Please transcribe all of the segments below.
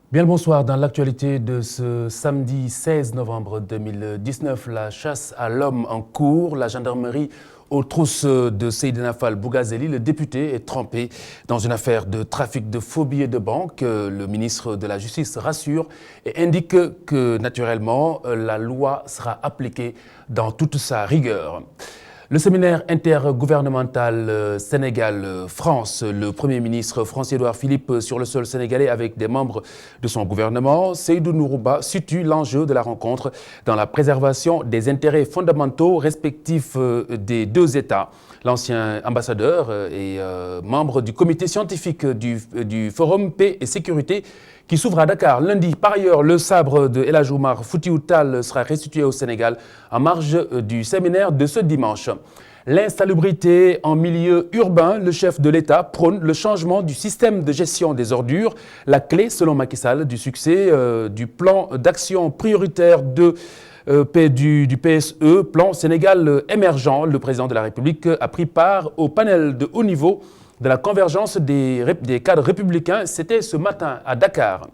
Bien le bonsoir. Dans l'actualité de ce samedi 16 novembre 2019, la chasse à l'homme en cours, la gendarmerie aux trousses de Seydina Fall Bougazeli, le député est trempé dans une affaire de trafic de faux billets de banque. Le ministre de la Justice rassure et indique que naturellement la loi sera appliquée dans toute sa rigueur. Le séminaire intergouvernemental Sénégal-France, le Premier ministre François-Édouard Philippe sur le sol sénégalais avec des membres de son gouvernement, Seydou Nourouba situe l'enjeu de la rencontre dans la préservation des intérêts fondamentaux respectifs des deux États. L'ancien ambassadeur et membre du comité scientifique du Forum Paix et Sécurité qui s'ouvre à Dakar lundi. Par ailleurs, le sabre de El Hadj Oumar Foutiyou Tall sera restitué au Sénégal en marge du séminaire de ce dimanche. L'insalubrité en milieu urbain, le chef de l'État prône le changement du système de gestion des ordures, la clé, selon Macky Sall, du succès du plan d'action prioritaire du PSE, plan Sénégal émergent. Le président de la République a pris part au panel de haut niveau de la convergence des cadres républicains. C'était ce matin à Dakar.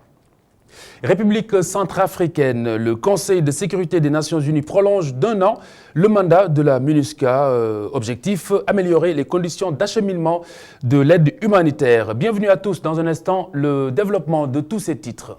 République centrafricaine, le Conseil de sécurité des Nations Unies prolonge d'un an le mandat de la MINUSCA. Objectif, améliorer les conditions d'acheminement de l'aide humanitaire. Bienvenue à tous. Dans un instant, le développement de tous ces titres.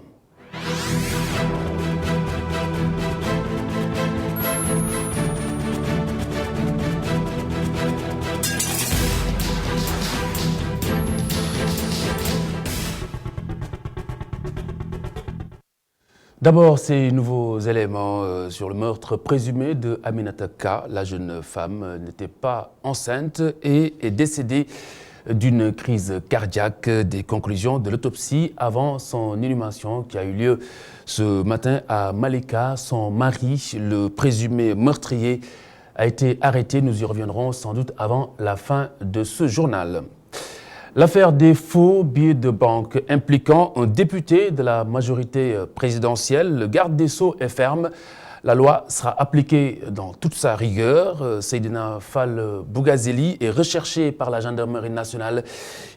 D'abord, ces nouveaux éléments sur le meurtre présumé de Aminata Ka. La jeune femme n'était pas enceinte et est décédée d'une crise cardiaque. Des conclusions de l'autopsie avant son inhumation qui a eu lieu ce matin à Malika. Son mari, le présumé meurtrier, a été arrêté. Nous y reviendrons sans doute avant la fin de ce journal. L'affaire des faux billets de banque impliquant un député de la majorité présidentielle, le garde des Sceaux est ferme. La loi sera appliquée dans toute sa rigueur. Seydina Fall Bougazeli est recherché par la gendarmerie nationale.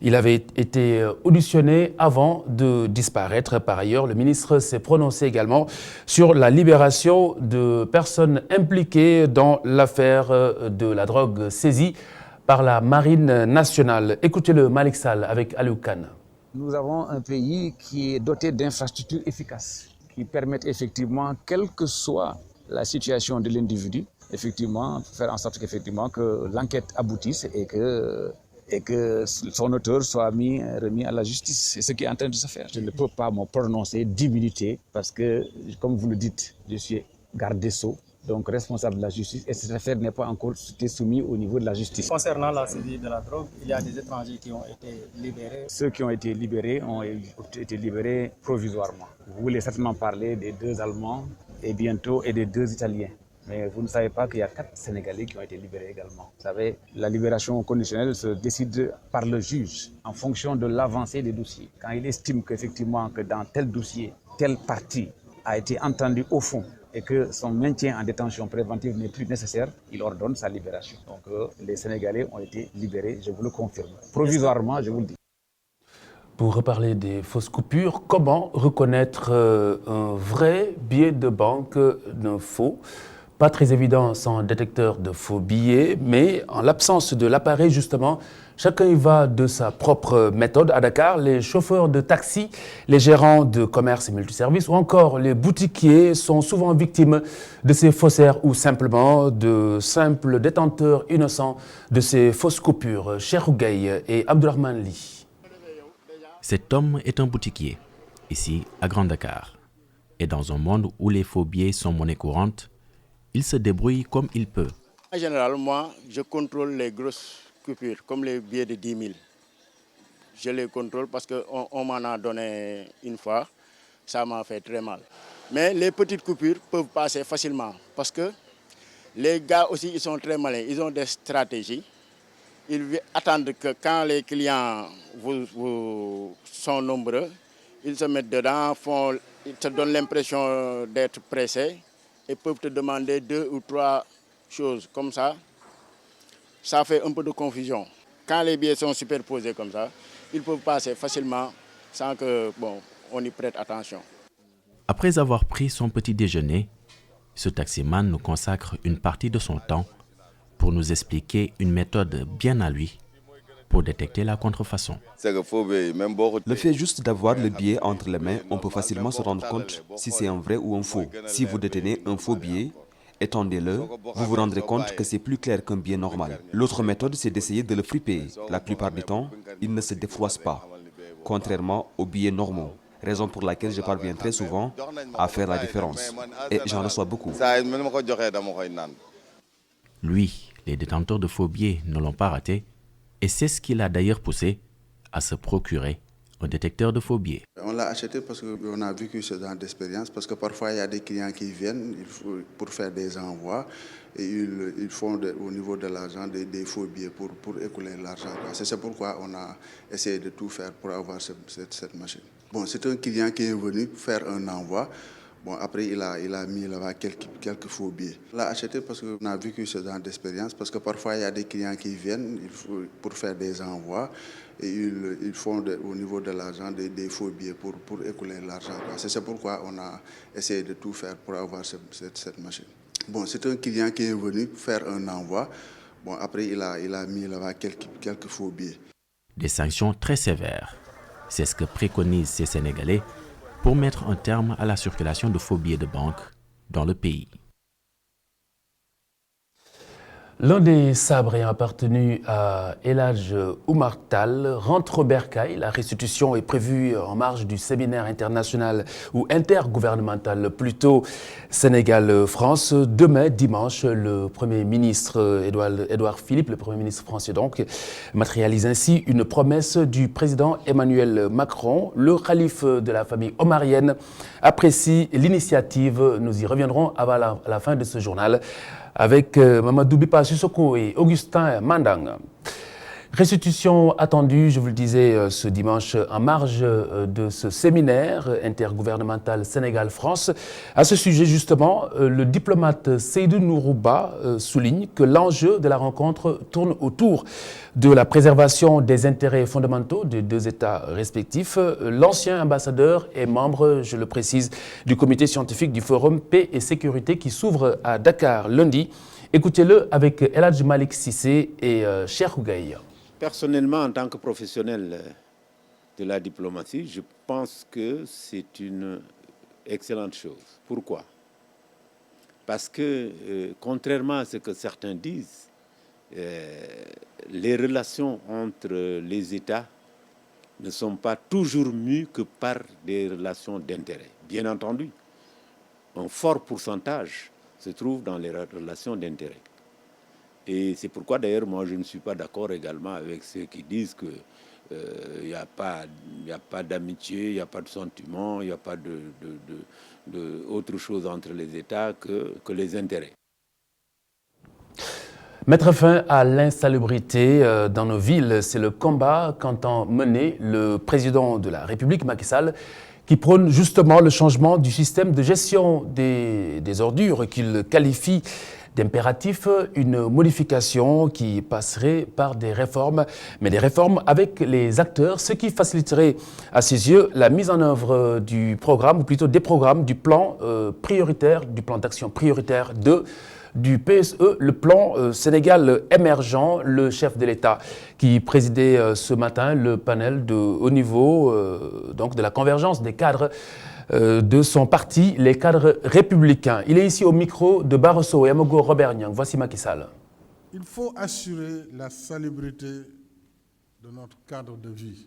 Il avait été auditionné avant de disparaître. Par ailleurs, le ministre s'est prononcé également sur la libération de personnes impliquées dans l'affaire de la drogue saisie par la Marine nationale. Écoutez-le, Malik Sall avec Aliou Khan. Nous avons un pays qui est doté d'infrastructures efficaces, qui permettent effectivement, quelle que soit la situation de l'individu, effectivement, faire en sorte qu'effectivement que l'enquête aboutisse et que son auteur soit remis à la justice. C'est ce qui est en train de se faire. Je ne peux pas me prononcer d'immunité parce que, comme vous le dites, je suis garde des Sceaux, donc responsable de la justice, et cette affaire n'est pas encore soumise au niveau de la justice. Concernant la saisie de la drogue, il y a des étrangers qui ont été libérés. Ceux qui ont été libérés ont été libérés provisoirement. Vous voulez certainement parler des 2 Allemands et bientôt et des 2 Italiens. Mais vous ne savez pas qu'il y a 4 Sénégalais qui ont été libérés également. Vous savez, la libération conditionnelle se décide par le juge en fonction de l'avancée des dossiers. Quand il estime qu'effectivement que dans tel dossier, telle partie a été entendue au fond, et que son maintien en détention préventive n'est plus nécessaire, il ordonne sa libération. Donc les Sénégalais ont été libérés, je vous le confirme. Provisoirement, je vous le dis. Pour reparler des fausses coupures, comment reconnaître un vrai billet de banque d'un faux ? Pas très évident sans détecteur de faux billets, mais en l'absence de l'appareil justement, chacun y va de sa propre méthode. À Dakar, les chauffeurs de taxi, les gérants de commerce et multiservices ou encore les boutiquiers sont souvent victimes de ces faussaires ou simplement de simples détenteurs innocents de ces fausses coupures. Cheikh Gueye et Abdourahmane Ly. Cet homme est un boutiquier, ici à Grand Dakar. Et dans un monde où les faux billets sont monnaie courante, il se débrouille comme il peut. En général, moi, je contrôle les grosses coupures, comme les billets de 10 000. Je les contrôle parce qu'on m'en a donné une fois. Ça m'a fait très mal. Mais les petites coupures peuvent passer facilement parce que les gars aussi, ils sont très malins. Ils ont des stratégies. Ils attendent que quand les clients sont nombreux, ils se mettent dedans, ils te donnent l'impression d'être pressés et peuvent te demander 2 ou 3 choses comme ça. Ça fait un peu de confusion. Quand les billets sont superposés comme ça, ils peuvent passer facilement sans que, on y prête attention. Après avoir pris son petit déjeuner, ce taximan nous consacre une partie de son temps pour nous expliquer une méthode bien à lui pour détecter la contrefaçon. Le fait juste d'avoir le billet entre les mains, on peut facilement se rendre compte si c'est un vrai ou un faux. Si vous détenez un faux billet, étendez-le, vous vous rendrez compte que c'est plus clair qu'un billet normal. L'autre méthode, c'est d'essayer de le friper. La plupart du temps, il ne se défroisse pas, contrairement aux billets normaux. Raison pour laquelle je parviens très souvent à faire la différence. Et j'en reçois beaucoup. Lui, les détenteurs de faux billets ne l'ont pas raté, et c'est ce qui l'a d'ailleurs poussé à se procurer un détecteur de faux billets. On l'a acheté parce qu'on a vécu ce genre d'expérience, parce que parfois il y a des clients qui viennent pour faire des envois et ils font au niveau de l'argent des faux billets pour écouler l'argent. C'est pourquoi on a essayé de tout faire pour avoir cette machine. Bon, c'est un client qui est venu faire un envoi. Bon, après, il a mis là-bas quelques faux billets. On l'a acheté parce qu'on a vécu ce genre d'expérience, parce que parfois, il y a des clients qui viennent pour faire des envois et ils font au niveau de l'argent des faux billets pour écouler l'argent. C'est pourquoi on a essayé de tout faire pour avoir cette machine. Bon, c'est un client qui est venu faire un envoi. Bon, après, il a mis là-bas quelques faux billets. Des sanctions très sévères. C'est ce que préconisent ces Sénégalais pour mettre un terme à la circulation de faux billets de banque dans le pays. L'un des sabres ayant appartenu à El Hadj Oumar Tall rentre au bercail. La restitution est prévue en marge du séminaire international ou intergouvernemental plutôt Sénégal-France. Demain, dimanche, le Premier ministre Édouard Philippe, le Premier ministre français donc, matérialise ainsi une promesse du président Emmanuel Macron. Le calife de la famille omarienne apprécie l'initiative. Nous y reviendrons avant la fin de ce journal avec Mamadou Bipa Sissoko et Augustin Mandang. Restitution attendue, je vous le disais, ce dimanche en marge de ce séminaire intergouvernemental Sénégal-France. À ce sujet, justement, le diplomate Seydou Nourouba souligne que l'enjeu de la rencontre tourne autour de la préservation des intérêts fondamentaux des deux États respectifs. L'ancien ambassadeur est membre, je le précise, du comité scientifique du Forum Paix et Sécurité qui s'ouvre à Dakar lundi. Écoutez-le avec El Hadj Malik Cissé et Cheikh Ougaï. Personnellement, en tant que professionnel de la diplomatie, je pense que c'est une excellente chose. Pourquoi? Parce que, contrairement à ce que certains disent, les relations entre les États ne sont pas toujours mues que par des relations d'intérêt. Bien entendu, un fort pourcentage se trouve dans les relations d'intérêt. Et c'est pourquoi d'ailleurs moi je ne suis pas d'accord également avec ceux qui disent que il n'y a pas d'amitié, il n'y a pas de sentiment, il n'y a pas de autre chose entre les États que les intérêts. Mettre fin à l'insalubrité dans nos villes, c'est le combat qu'entend mener le président de la République, Macky Sall, qui prône justement le changement du système de gestion des ordures qu'il qualifie d'impératif, une modification qui passerait par des réformes, mais des réformes avec les acteurs, ce qui faciliterait à ses yeux la mise en œuvre du programme, ou plutôt des programmes du plan prioritaire, du plan d'action prioritaire du PSE, le plan Sénégal émergent. Le chef de l'État qui présidait ce matin le panel de haut niveau donc de la convergence des cadres de son parti, les cadres républicains. Il est ici au micro de Barroso et Amogo Robert Nyang. Voici Macky Sall. Il faut assurer la salubrité de notre cadre de vie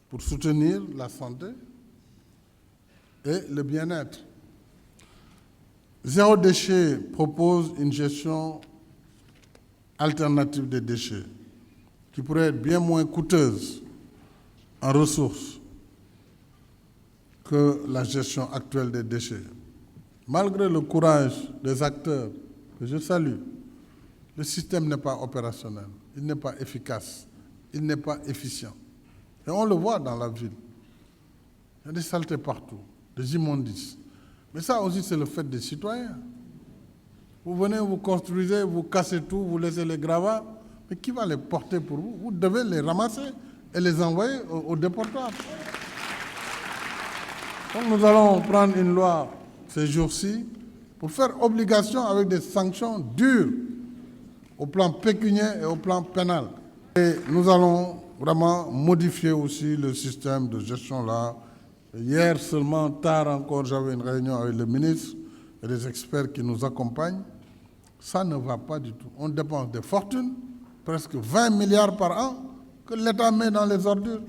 pour soutenir la santé et le bien-être. Zéro déchet propose une gestion alternative des déchets qui pourrait être bien moins coûteuse en ressources que la gestion actuelle des déchets. Malgré le courage des acteurs que je salue, le système n'est pas opérationnel, il n'est pas efficace, il n'est pas efficient. Et on le voit dans la ville. Il y a des saletés partout, des immondices. Mais ça aussi, c'est le fait des citoyens. Vous venez, vous construisez, vous cassez tout, vous laissez les gravats, mais qui va les porter pour vous? Vous devez les ramasser et les envoyer au dépotoir. Donc nous allons prendre une loi ces jours-ci pour faire obligation avec des sanctions dures au plan pécuniaire et au plan pénal. Et nous allons vraiment modifier aussi le système de gestion là. Hier seulement, tard encore, j'avais une réunion avec le ministre et des experts qui nous accompagnent. Ça ne va pas du tout. On dépense des fortunes, presque 20 milliards par an, que l'État met dans les ordures.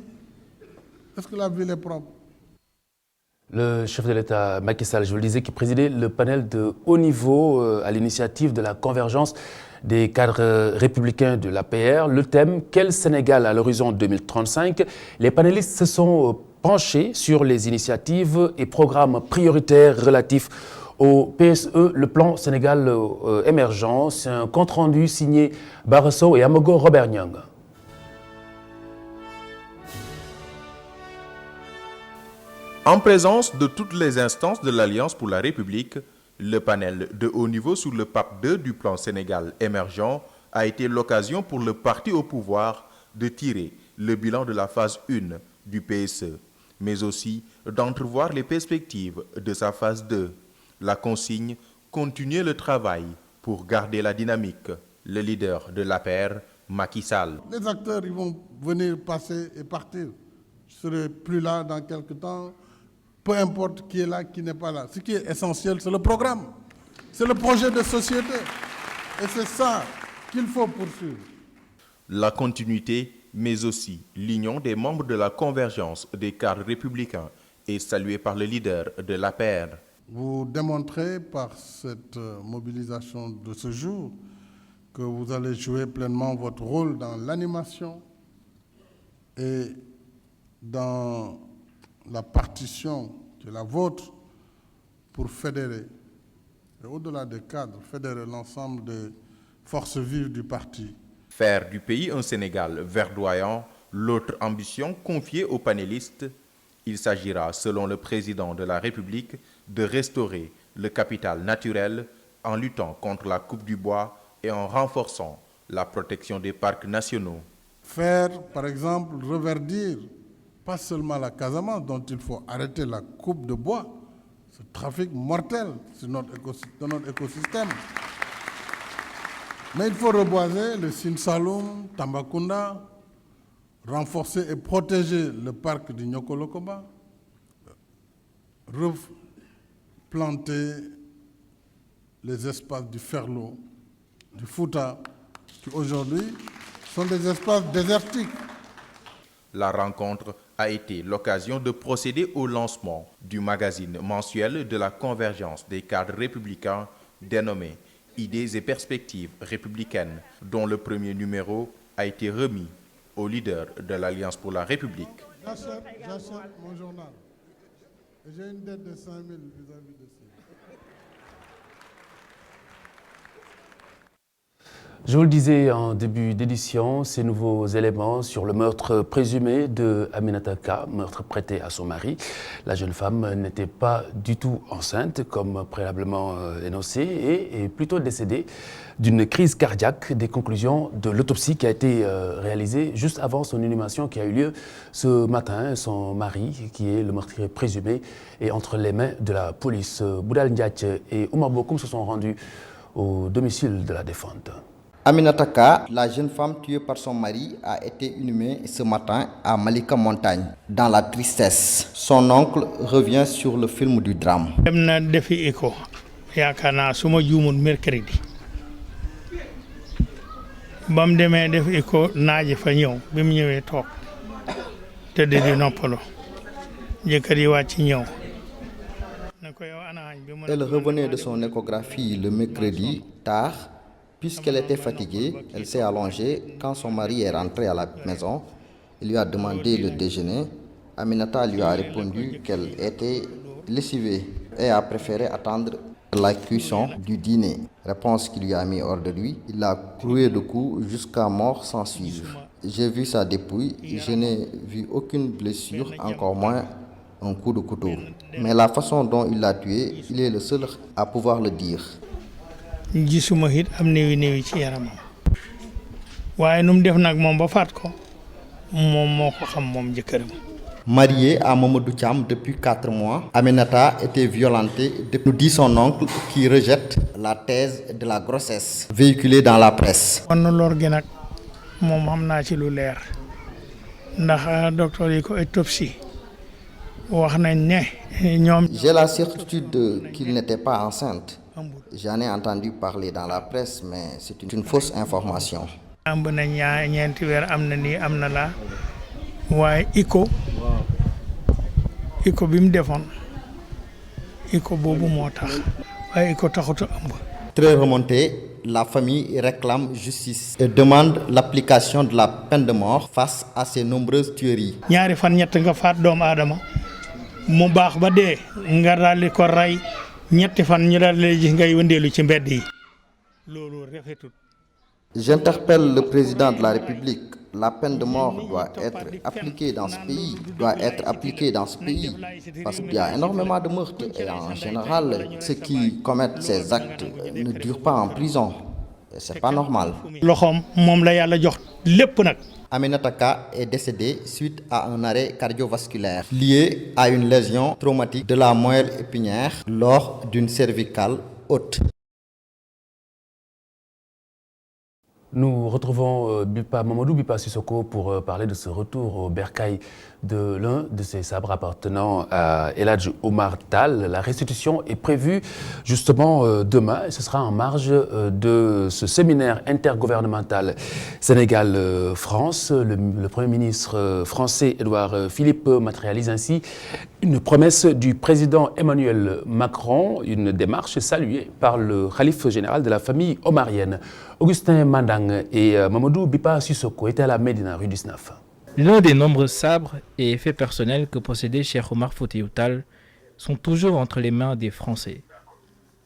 Est-ce que la ville est propre? Le chef de l'État, Macky Sall, je vous le disais, qui présidait le panel de haut niveau à l'initiative de la convergence des cadres républicains de l'APR. Le thème, quel Sénégal à l'horizon 2035? Les panélistes se sont penchés sur les initiatives et programmes prioritaires relatifs au PSE, le plan Sénégal émergent. C'est un compte-rendu signé Barroso et Amogo Robert Nyang. En présence de toutes les instances de l'Alliance pour la République, le panel de haut niveau sur le PAP 2 du plan Sénégal émergent a été l'occasion pour le parti au pouvoir de tirer le bilan de la phase 1 du PSE, mais aussi d'entrevoir les perspectives de sa phase 2. La consigne, continuer le travail pour garder la dynamique. Le leader de l'APR, Macky Sall. Les acteurs, ils vont venir passer et partir. Je ne serai plus là dans quelques temps. Peu importe qui est là, qui n'est pas là. Ce qui est essentiel, c'est le programme. C'est le projet de société. Et c'est ça qu'il faut poursuivre. La continuité, mais aussi l'union des membres de la convergence des cadres républicains est saluée par le leader de l'APR. Vous démontrez par cette mobilisation de ce jour que vous allez jouer pleinement votre rôle dans l'animation et dans la partition qui est la vôtre pour fédérer, et au-delà des cadres, fédérer l'ensemble des forces vives du parti. Faire du pays un Sénégal verdoyant, l'autre ambition confiée aux panélistes. Il s'agira, selon le président de la République, de restaurer le capital naturel en luttant contre la coupe du bois et en renforçant la protection des parcs nationaux. Faire, par exemple, reverdir, pas seulement la Casamance, dont il faut arrêter la coupe de bois, ce trafic mortel sur notre écosystème. Mais il faut reboiser le Sine Saloum, Tambacounda, renforcer et protéger le parc du Nyokolokoba, replanter les espaces du Ferlo, du Fouta, qui aujourd'hui sont des espaces désertiques. La rencontre a été l'occasion de procéder au lancement du magazine mensuel de la convergence des cadres républicains dénommé Idées et perspectives républicaines, dont le premier numéro a été remis au leader de l'Alliance pour la République. J'achète mon journal. J'ai une dette de 5 000 vis-à-vis de ça. Je vous le disais en début d'édition, ces nouveaux éléments sur le meurtre présumé de Aminata Ka, meurtre prêté à son mari. La jeune femme n'était pas du tout enceinte, comme préalablement énoncé, et est plutôt décédée d'une crise cardiaque. Des conclusions de l'autopsie qui a été réalisée juste avant son inhumation qui a eu lieu ce matin. Son mari, qui est le meurtrier présumé, est entre les mains de la police. Boudal Ndiaye et Oumar Bokoum se sont rendus au domicile de la défunte. Aminata Ka, la jeune femme tuée par son mari, a été inhumée ce matin à Malika Montagne, dans la tristesse. Son oncle revient sur le film du drame. Mercredi. Bam demee def écho naaje fa ñëw bi mu ñëwee toog tëdd di noppalu jëkkër yi wàcc ñëw. Elle revenait de son échographie le mercredi tard. Puisqu'elle était fatiguée, elle s'est allongée. Quand son mari est rentré à la maison, il lui a demandé le déjeuner. Aminata lui a répondu qu'elle était lessivée et a préféré attendre la cuisson du dîner. Réponse qui lui a mis hors de lui. Il l'a cloué de coups jusqu'à mort sans suivre. J'ai vu sa dépouille. Je n'ai vu aucune blessure, encore moins un coup de couteau. Mais la façon dont il l'a tuée, il est le seul à pouvoir le dire. Gisuma hit am néewi ci yaramam waaye nu mu def nag moom ba faat ko moom moo ko xam moom jëkkëram Mariée à Mamadou Thiam depuis 4 mois, Aminata était violentée, nous dit son oncle qui rejette la thèse de la grossesse véhiculée dans la presse. J'ai la certitude qu'il n'était pas enceinte. J'en ai entendu parler dans la presse, mais c'est une fausse information. Très remontée, la famille réclame justice et demande l'application de la peine de mort face à ces nombreuses tueries. J'interpelle le président de la République. La peine de mort doit être appliquée dans ce pays, parce qu'il y a énormément de meurtres et en général, ceux qui commettent ces actes ne durent pas en prison. C'est pas normal. Aminata Ka est décédée suite à un arrêt cardiovasculaire lié à une lésion traumatique de la moelle épinière lors d'une cervicale haute. Nous retrouvons Mamadou Bipa Sissoko pour parler de ce retour au bercail de l'un de ces sabres appartenant à El Hadj Omar Tall. La restitution est prévue justement demain et ce sera en marge de ce séminaire intergouvernemental Sénégal-France. Le Premier ministre français Édouard Philippe matérialise ainsi une promesse du président Emmanuel Macron, une démarche saluée par le khalife général de la famille omarienne. Augustin Mandang et Mamadou Bipa Sissoko étaient à la Médina, rue 19. L'un des nombreux sabres et effets personnels que possédait Cheikh Omar Foutiyou Tall sont toujours entre les mains des Français,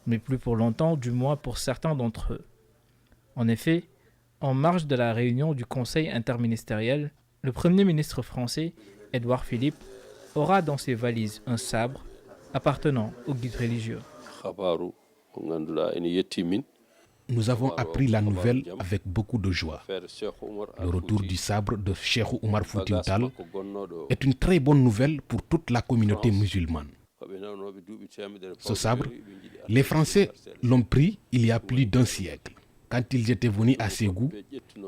mais plus pour longtemps, du moins pour certains d'entre eux. En effet, en marge de la réunion du Conseil interministériel, le Premier ministre français, Édouard Philippe, aura dans ses valises un sabre appartenant au guide religieux. Nous avons appris la nouvelle avec beaucoup de joie. Le retour du sabre de Cheikh Omar Foutiyou Tall est une très bonne nouvelle pour toute la communauté musulmane. Ce sabre, les Français l'ont pris il y a plus d'un siècle. Quand ils étaient venus à Ségou,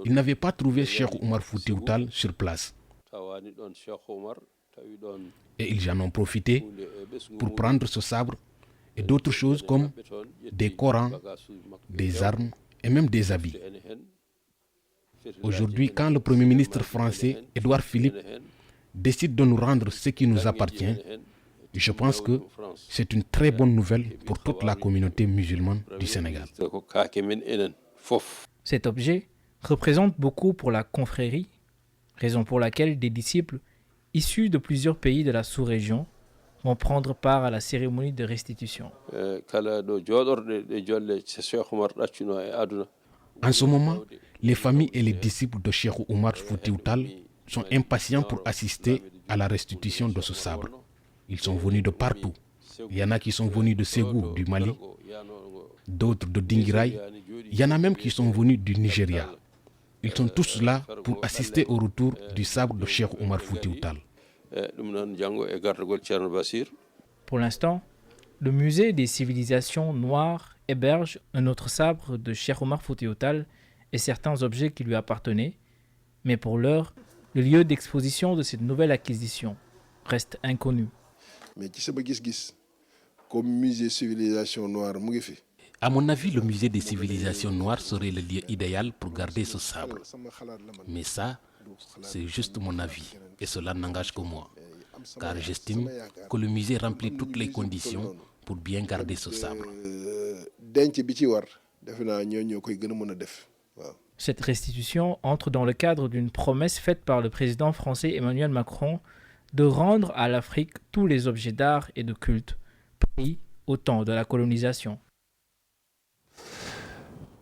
ils n'avaient pas trouvé Cheikh Omar Foutiyou Tall sur place. Et ils en ont profité pour prendre ce sabre et d'autres choses comme des Corans, des armes et même des habits. Aujourd'hui, quand le Premier ministre français, Édouard Philippe, décide de nous rendre ce qui nous appartient, je pense que c'est une très bonne nouvelle pour toute la communauté musulmane du Sénégal. Cet objet représente beaucoup pour la confrérie, raison pour laquelle des disciples issus de plusieurs pays de la sous-région vont prendre part à la cérémonie de restitution. En ce moment, les familles et les disciples de Cheikh Omar Foutiyou Tall sont impatients pour assister à la restitution de ce sabre. Ils sont venus de partout. Il y en a qui sont venus de Ségou, du Mali, d'autres de Dinguiraye. Il y en a même qui sont venus du Nigeria. Ils sont tous là pour assister au retour du sabre de Cheikh Omar Foutiyou Tall. Pour l'instant, le musée des civilisations noires héberge un autre sabre de Cheikh Omar Foutiyou Tall et certains objets qui lui appartenaient, mais pour l'heure, le lieu d'exposition de cette nouvelle acquisition reste inconnu. Mais comme musée civilisation noire, à mon avis, le musée des civilisations noires serait le lieu idéal pour garder ce sabre. Mais ça, c'est juste mon avis, et cela n'engage que moi, car j'estime que le musée remplit toutes les conditions pour bien garder ce sabre. Cette restitution entre dans le cadre d'une promesse faite par le président français Emmanuel Macron de rendre à l'Afrique tous les objets d'art et de culte pris au temps de la colonisation.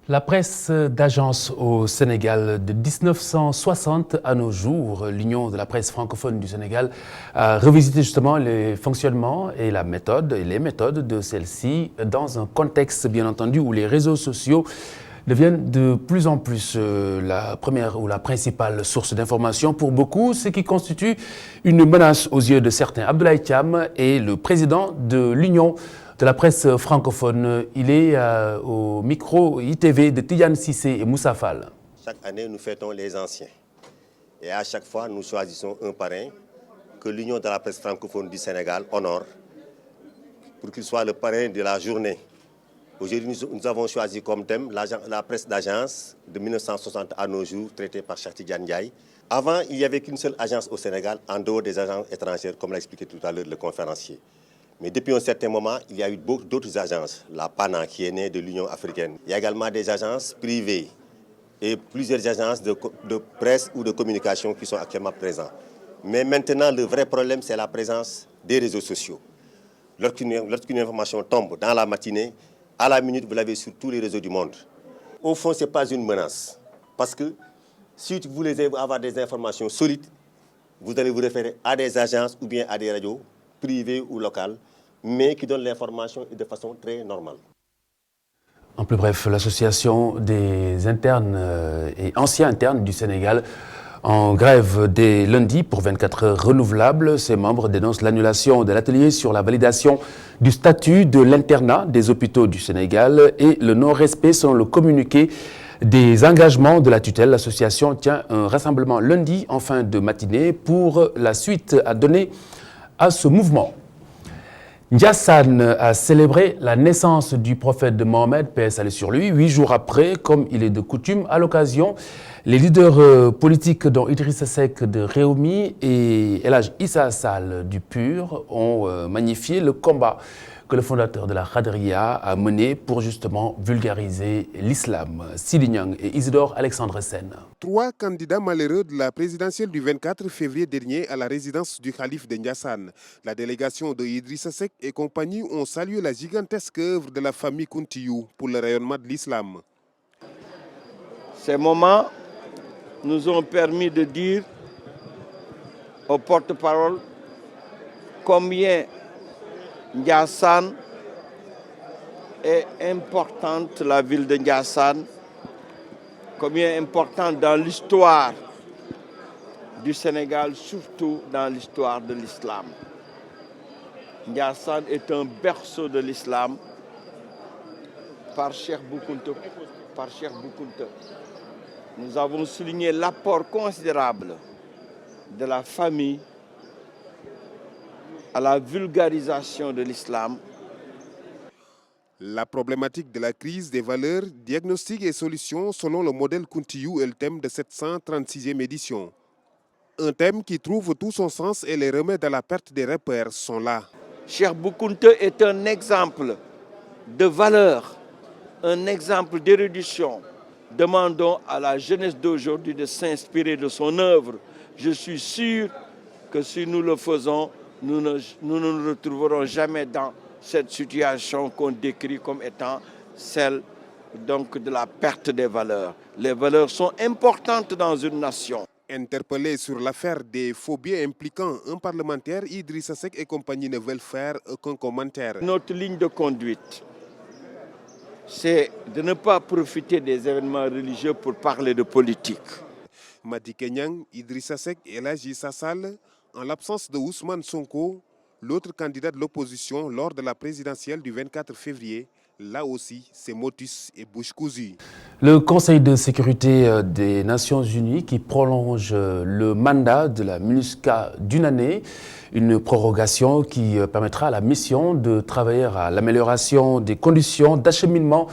La presse d'agence au Sénégal de 1960 à nos jours, l'Union de la presse francophone du Sénégal a revisité justement les fonctionnements et les méthodes de celle-ci dans un contexte bien entendu où les réseaux sociaux deviennent de plus en plus la première ou la principale source d'information pour beaucoup, ce qui constitue une menace aux yeux de certains. Abdoulaye Thiam est le président de l'Union de la presse francophone. Il est au micro ITV de Tidiane Cissé et Moussa Fall. Chaque année, nous fêtons les anciens. Et à chaque fois, nous choisissons un parrain que l'Union de la presse francophone du Sénégal honore pour qu'il soit le parrain de la journée. Aujourd'hui, nous avons choisi comme thème la presse d'agence de 1960 à nos jours, traitée par Cheikh Tidiane Ndiaye. Avant, il n'y avait qu'une seule agence au Sénégal, en dehors des agences étrangères, comme l'a expliqué tout à l'heure le conférencier. Mais depuis un certain moment, il y a eu d'autres agences. La PANA, qui est née de l'Union africaine. Il y a également des agences privées et plusieurs agences de presse ou de communication qui sont actuellement présentes. Mais maintenant, le vrai problème, c'est la présence des réseaux sociaux. Lorsqu'une information tombe dans la matinée, à la minute, vous l'avez sur tous les réseaux du monde. Au fond, ce n'est pas une menace. Parce que si vous voulez avoir des informations solides, vous allez vous référer à des agences ou bien à des radios privées ou locales, mais qui donnent l'information de façon très normale. En plus bref, l'association des internes et anciens internes du Sénégal en grève dès lundi pour 24 heures renouvelables. Ses membres dénoncent l'annulation de l'atelier sur la validation du statut de l'internat des hôpitaux du Sénégal et le non-respect, selon le communiqué, des engagements de la tutelle. L'association tient un rassemblement lundi en fin de matinée pour la suite à donner à ce mouvement. Ndiassane a célébré la naissance du prophète de Mohamed, paix et salut sur lui, 8 jours après, comme il est de coutume. À l'occasion, les leaders politiques dont Idrissa Seck de Rewmi et El Hadj Issa Sall du PUR ont magnifié le combat que le fondateur de la Khadria a mené pour justement vulgariser l'islam. Sidi Niang et Isidore Alexandre Sen. 3 candidats malheureux de la présidentielle du 24 février dernier à la résidence du calife de Ndiassane. La délégation de Idrissa Seck et compagnie ont salué la gigantesque œuvre de la famille Kountiou pour le rayonnement de l'islam. Ces moments nous ont permis de dire aux porte-parole combien Ndiassane est importante, la ville de Ndiassane, combien importante dans l'histoire du Sénégal, surtout dans l'histoire de l'islam. Ndiassane est un berceau de l'islam par Cheikh Bou Kounta. Nous avons souligné l'apport considérable de la famille à la vulgarisation de l'islam. La problématique de la crise des valeurs, diagnostic et solutions selon le modèle Kountiou est le thème de cette 136e édition. Un thème qui trouve tout son sens et les remèdes à la perte des repères sont là. Cheikh Bou Kounta est un exemple de valeur, un exemple d'érudition. Demandons à la jeunesse d'aujourd'hui de s'inspirer de son œuvre. Je suis sûr que si nous le faisons, nous ne nous retrouverons jamais dans cette situation qu'on décrit comme étant celle donc de la perte des valeurs. Les valeurs sont importantes dans une nation. Interpellé sur l'affaire des faux billets impliquant un parlementaire, Idrissa Seck et compagnie ne veulent faire aucun commentaire. Notre ligne de conduite, c'est de ne pas profiter des événements religieux pour parler de politique. Madické Niang, Idrissa Seck et El Hadj Issa Sall, en l'absence de Ousmane Sonko, l'autre candidat de l'opposition lors de la présidentielle du 24 février, là aussi, c'est motus et bouche cousue. Le Conseil de sécurité des Nations Unies qui prolonge le mandat de la MINUSCA d'une année, une prorogation qui permettra à la mission de travailler à l'amélioration des conditions d'acheminement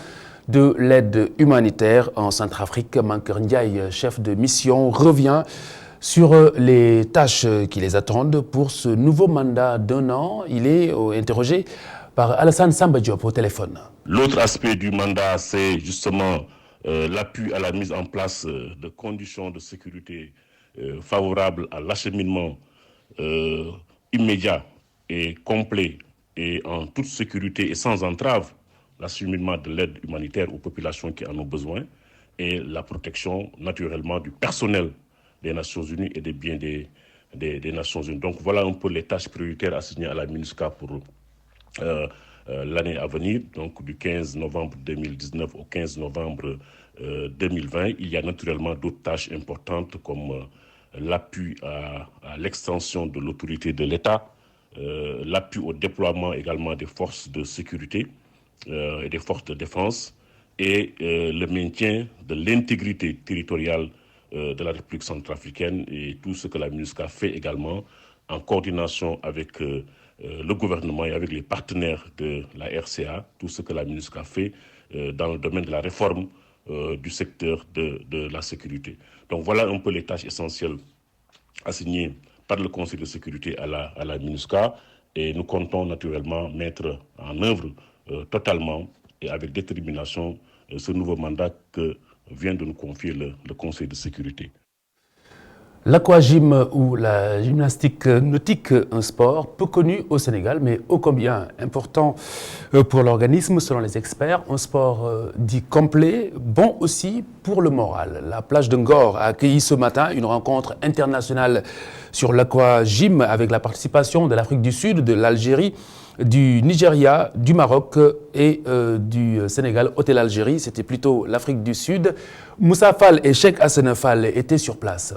de l'aide humanitaire en Centrafrique. Mankeur Ndiaye, chef de mission, revient sur les tâches qui les attendent pour ce nouveau mandat d'1 an. Il est interrogé par Alassane Samba Diop au téléphone. L'autre aspect du mandat, c'est justement l'appui à la mise en place de conditions de sécurité favorables à l'acheminement immédiat et complet et en toute sécurité et sans entrave, l'acheminement de l'aide humanitaire aux populations qui en ont besoin et la protection naturellement du personnel des Nations Unies et des biens des Nations Unies. Donc voilà un peu les tâches prioritaires assignées à la MINUSCA pour l'année à venir, donc du 15 novembre 2019 au 15 novembre 2020. Il y a naturellement d'autres tâches importantes comme l'appui à l'extension de l'autorité de l'État, l'appui au déploiement également des forces de sécurité et des forces de défense et le maintien de l'intégrité territoriale de la République centrafricaine et tout ce que la MINUSCA fait également en coordination avec le gouvernement et avec les partenaires de la RCA, tout ce que la MINUSCA fait dans le domaine de la réforme du secteur de la sécurité. Donc voilà un peu les tâches essentielles assignées par le Conseil de sécurité à la MINUSCA et nous comptons naturellement mettre en œuvre totalement et avec détermination ce nouveau mandat que vient de nous confier le Conseil de sécurité. L'aquagym ou la gymnastique nautique, un sport peu connu au Sénégal, mais ô combien important pour l'organisme, selon les experts. Un sport dit complet, bon aussi pour le moral. La plage de Ngor a accueilli ce matin une rencontre internationale sur l'aquagym avec la participation de l'Afrique du Sud, de l'Algérie, du Nigeria, du Maroc et du Sénégal. Hôtel Algérie, c'était plutôt l'Afrique du Sud. Moussa Fall et Cheikh Hassan Fall étaient sur place.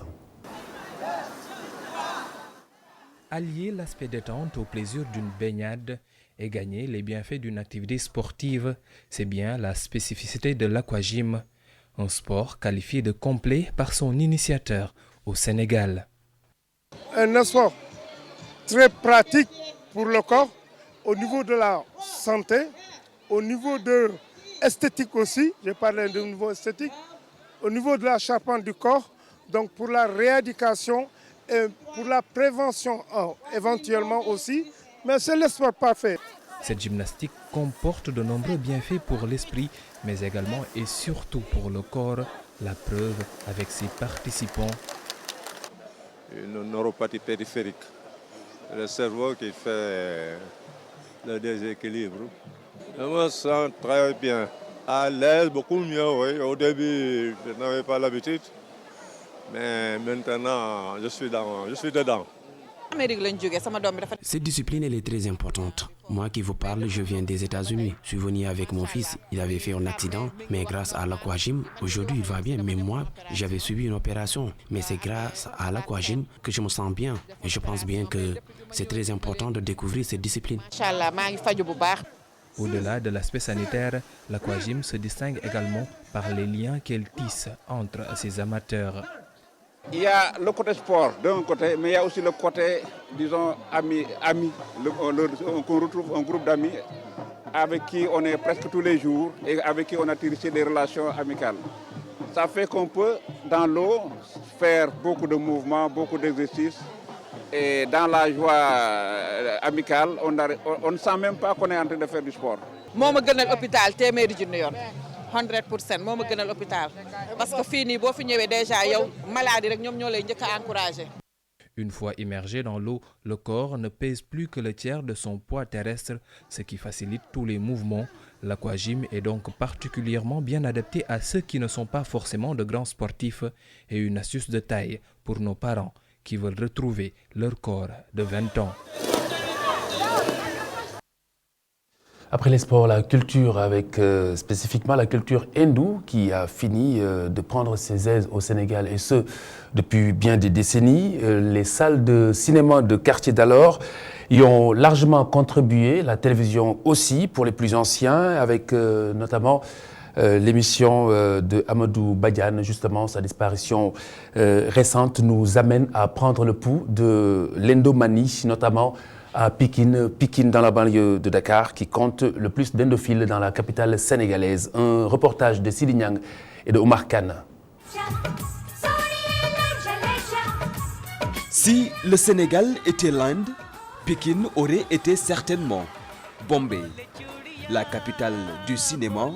Allier l'aspect détente au plaisir d'une baignade et gagner les bienfaits d'une activité sportive, c'est bien la spécificité de l'aquagym, un sport qualifié de complet par son initiateur au Sénégal. Un sport très pratique pour le corps, au niveau de la santé, au niveau de l'esthétique aussi, je parlais de niveau esthétique, au niveau de la charpente du corps, donc pour la rééducation et pour la prévention éventuellement aussi, mais c'est le sport parfait. Cette gymnastique comporte de nombreux bienfaits pour l'esprit, mais également et surtout pour le corps, la preuve avec ses participants. Une neuropathie périphérique, le cerveau qui fait le déséquilibre. Je me sens très bien, à l'aise, beaucoup mieux, oui. Au début, je n'avais pas l'habitude. Mais maintenant, je suis dedans. Cette discipline, elle est très importante. Moi qui vous parle, je viens des États-Unis. Je suis venu avec mon fils. Il avait fait un accident, mais grâce à l'aquagym, aujourd'hui il va bien. Mais moi, j'avais subi une opération. Mais c'est grâce à l'aquagym que je me sens bien. Et je pense bien que c'est très important de découvrir cette discipline. Au-delà de l'aspect sanitaire, l'aquagym se distingue également par les liens qu'elle tisse entre ses amateurs. Il y a le côté sport d'un côté, mais il y a aussi le côté, disons, amis. On retrouve un groupe d'amis avec qui on est presque tous les jours et avec qui on a tissé des relations amicales. Ça fait qu'on peut, dans l'eau, faire beaucoup de mouvements, beaucoup d'exercices. Et dans la joie amicale, on ne sent même pas qu'on est en train de faire du sport. 100% moo ma gënal hôpital parce que fii nii boo fi ñëwee déjà yow maladie rek ñoom ñoo lay njëkk a encouragé. Une fois immergé dans l'eau, le corps ne pèse plus que le tiers de son poids terrestre, ce qui facilite tous les mouvements. L'aquagym est donc particulièrement bien adapté à ceux qui ne sont pas forcément de grands sportifs et une astuce de taille pour nos parents qui veulent retrouver leur corps de 20 ans. Après les sports, la culture, avec spécifiquement la culture hindoue qui a fini de prendre ses aises au Sénégal, et ce, depuis bien des décennies. Les salles de cinéma de quartier d'alors y ont largement contribué, la télévision aussi, pour les plus anciens, avec notamment l'émission de Amadou Badiane. Justement, sa disparition récente nous amène à prendre le pouls de l'endomanie, notamment à Pikine dans la banlieue de Dakar, qui compte le plus d'endophiles dans la capitale sénégalaise. Un reportage de Sidi Niang et de Omar Khan. Si le Sénégal était l'Inde, Pikine aurait été certainement Bombay, la capitale du cinéma,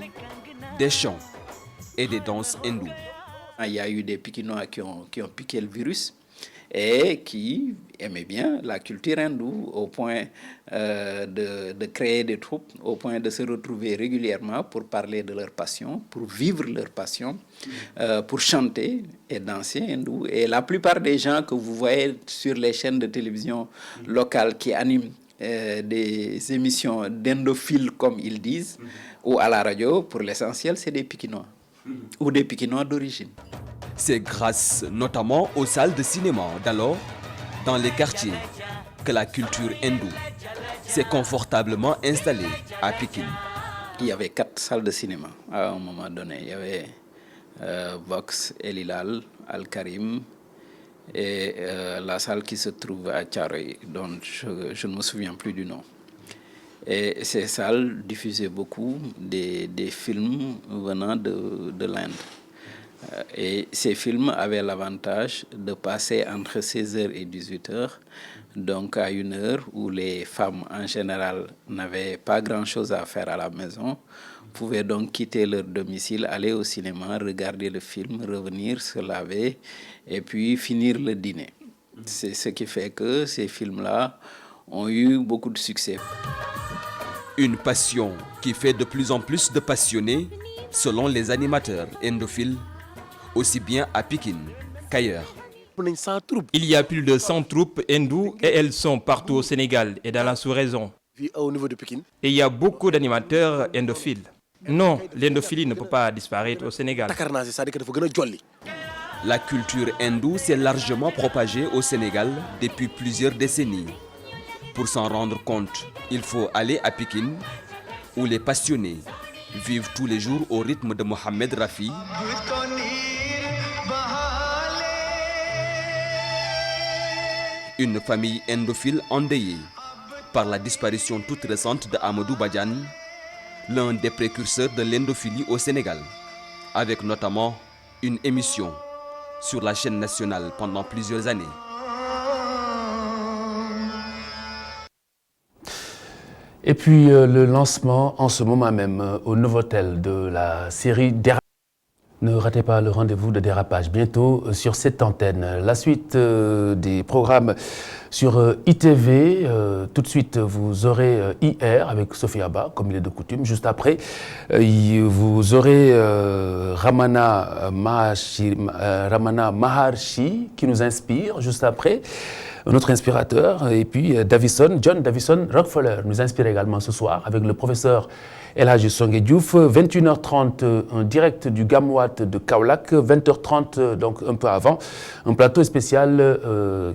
des chants et des danses hindoues. Il y a eu des Pikinois qui ont piqué le virus et qui aimaient bien la culture hindoue au point de créer des troupes, au point de se retrouver régulièrement pour parler de leur passion, pour vivre leur passion, pour chanter et danser hindou. Et la plupart des gens que vous voyez sur les chaînes de télévision locales qui animent des émissions d'endophiles, comme ils disent, ou à la radio, pour l'essentiel, c'est des Pikinois, ou des Pikinois d'origine. C'est grâce notamment aux salles de cinéma d'alors, dans les quartiers, que la culture hindoue s'est confortablement installée à Pékin. Il y avait 4 salles de cinéma à un moment donné. Il y avait Vox, El Hilal, Al Karim et la salle qui se trouve à Thiaroye, dont je ne me souviens plus du nom. Et ces salles diffusaient beaucoup des films venant de l'Inde. Et ces films avaient l'avantage de passer entre 16h et 18h, donc à une heure où les femmes en général n'avaient pas grand-chose à faire à la maison, pouvaient donc quitter leur domicile, aller au cinéma, regarder le film, revenir, se laver et puis finir le dîner. C'est ce qui fait que ces films-là ont eu beaucoup de succès. Une passion qui fait de plus en plus de passionnés, selon les animateurs endophiles, aussi bien à Pékin qu'ailleurs. Il y a plus de 100 troupes hindoues et elles sont partout au Sénégal et dans la sous-région. Au niveau de Pékin. Et il y a beaucoup d'animateurs endophiles. Non, l'endophilie ne peut pas disparaître au Sénégal. La culture hindoue s'est largement propagée au Sénégal depuis plusieurs décennies. Pour s'en rendre compte, il faut aller à Pékin, où les passionnés vivent tous les jours au rythme de Mohamed Rafi, une famille endophile endeuillée par la disparition toute récente de Amadou Badiane, l'un des précurseurs de l'endophilie au Sénégal, avec notamment une émission sur la chaîne nationale pendant plusieurs années. Et puis le lancement en ce moment même au Novotel de la série Dérapage. Ne ratez pas le rendez-vous de Dérapage bientôt sur cette antenne. La suite des programmes sur ITV. Tout de suite, vous aurez IR avec Sophie Abba, comme il est de coutume. Juste après, vous aurez Ramana Maharshi qui nous inspire. Juste après, notre inspirateur. Et puis John Davison Rockefeller nous inspire également ce soir avec le professeur El Hadji Songué Diouf. 21h30, un direct du Gamouat de Kaolack. 20h30, donc un peu avant, un plateau spécial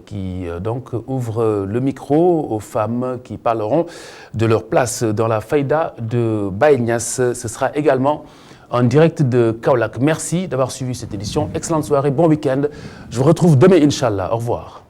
qui donc ouvre le micro aux femmes qui parleront de leur place dans la faïda de Baye Niass. Ce sera également en direct de Kaolack. Merci d'avoir suivi cette édition. Excellente soirée, bon week-end. Je vous retrouve demain, Inch'Allah. Au revoir.